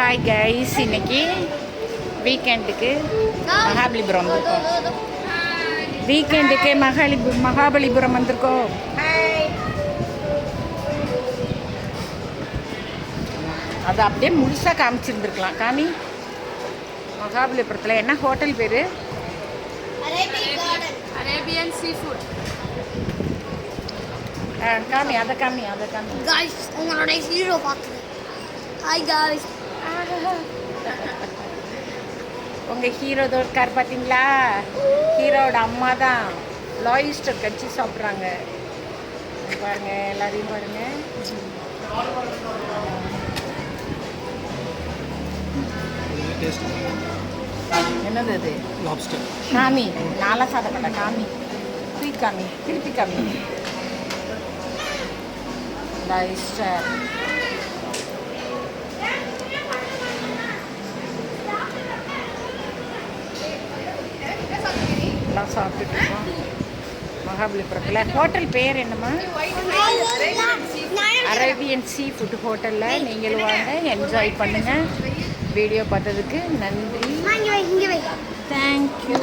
Hi guys, இன்னைக்கு வீக்கெண்டுக்கு மகாபலிபுரம் வந்திருக்கோம். வீக்கெண்டுக்கு மகாபலிபுரம் வந்திருக்கோம். அது அப்படியே முழுசாக காமிச்சிருந்துருக்கலாம். காமி, மகாபலிபுரத்தில் என்ன ஹோட்டல் பேர்? Arabian sea food. காமி, அதை காமி. गाइस, உங்களோட ஹீரோ பார்க்குது. Hi guys. உங்கள் ஹீரோ இருக்கார் பார்த்தீங்களா? ஹீரோட அம்மா தான் லாயிஸ்டர் கட்சி சாப்பிட்றாங்க. பாருங்க, எல்லாரையும் பாருங்க. என்னது அது? லாப்ஸ்டர். காமி, நாளாக சாப்பிட காமி. காமி, திருப்பி காமி. லாயிஸ்டர் எல்லாம் சாப்பிட்டுட்டு இருக்கோம் மகாபலிபுரத்தில். ஹோட்டல் பேர் என்னம்மா? அரேபியன் சீ ஃபுட் ஹோட்டலில் நீங்களும் வாங்க, என்ஜாய் பண்ணுங்கள். வீடியோ பார்த்ததுக்கு நன்றி. தேங்க்யூ.